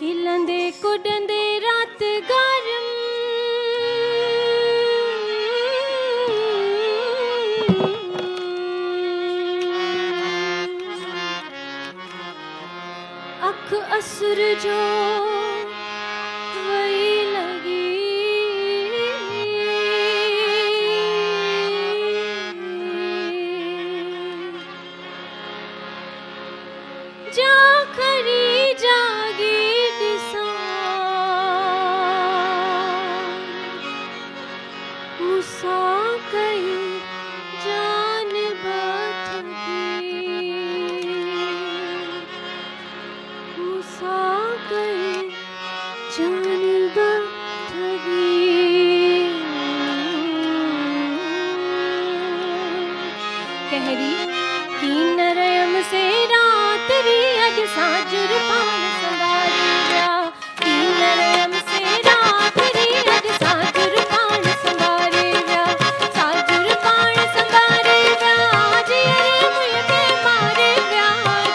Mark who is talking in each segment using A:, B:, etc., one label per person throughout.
A: खिलंदे कुॾंदे रात गरम अख असुर जो वही लगी जा खरी जागी दिसा मुसा कई जान बथगी मुसा कई जान बथगी कहरी की नरयम से रात री अज साजुर पान संभारिया की नरयम से रात री अज साजुर पान संभारिया साजुर पान संभारिया जी अरे मुझे के मारिया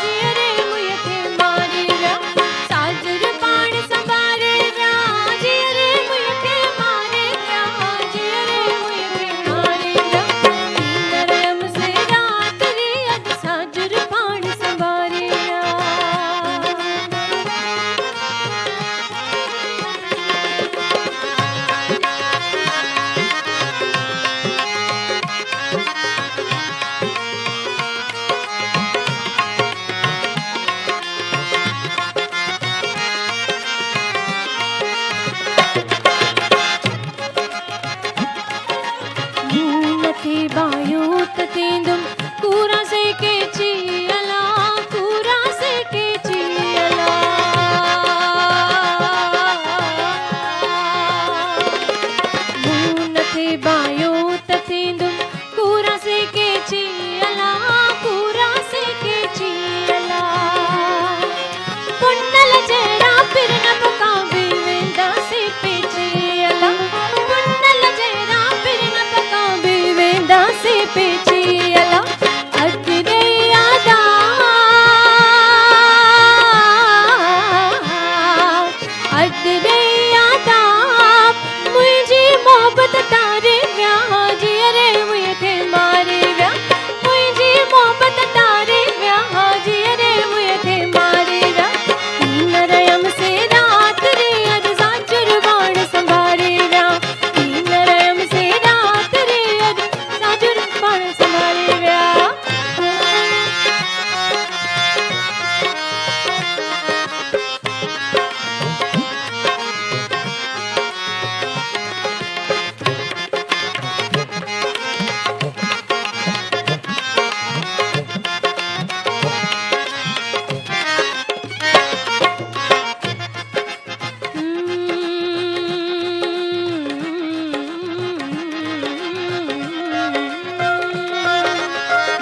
A: जी अरे मुझे के मारिया साजुर पान संभारिया जी अरे मुझे के मारिया जी अरे मुझे के मारिया की नरयम से रात री अज साजुर पान संभारिया नथी बायो तेंदुम कूरा से के चियला कूरा से के चियला नथी बायो तेंदुम कूरा से के चियला कूरा से के चियला पुन्नल जरा फिर न पकावे वेंदा से पे चियला पुन्नल जरा फिर न पकावे वेंदा से पे चियला अदरे यादा अदरे यादा मुझी मोहब्बत तारे व्याह जी अरे मुझे मारे व्याह मुझी मोहब्बत तारे व्याह जी अरे मुझे मारे व्याह नरयम से रात रे अज साजुर बाण संभारे व्याह नरयम से रात रे अज साजुर बाण संभारे व्याह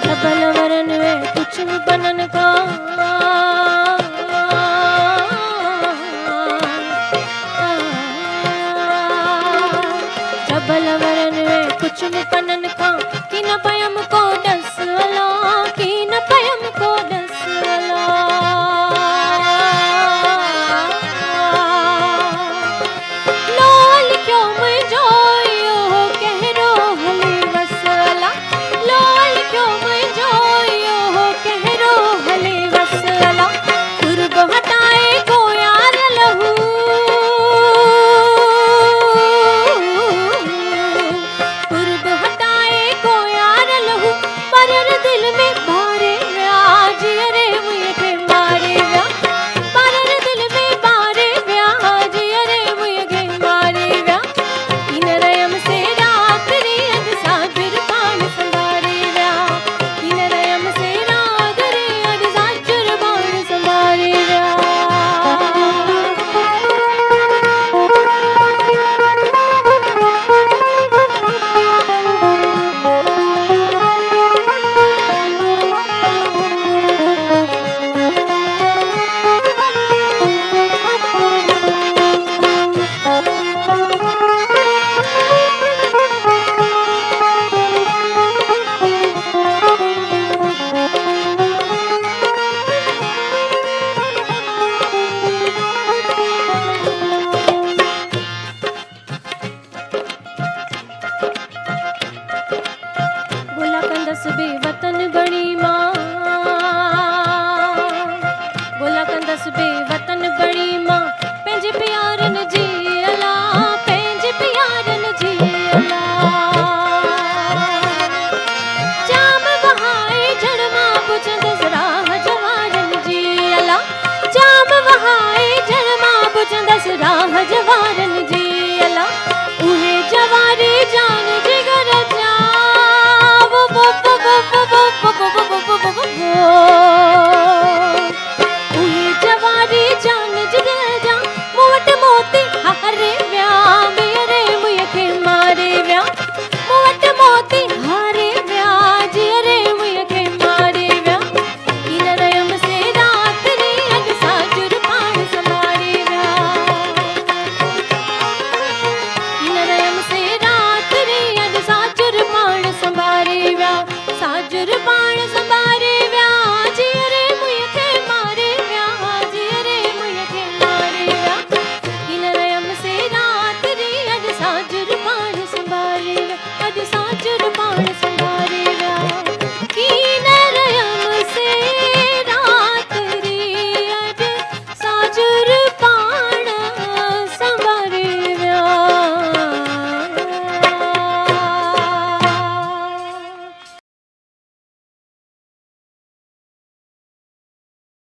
A: डबल वरन वे कुछ भी बनन का डबल वरन वे कुछ भी बनन का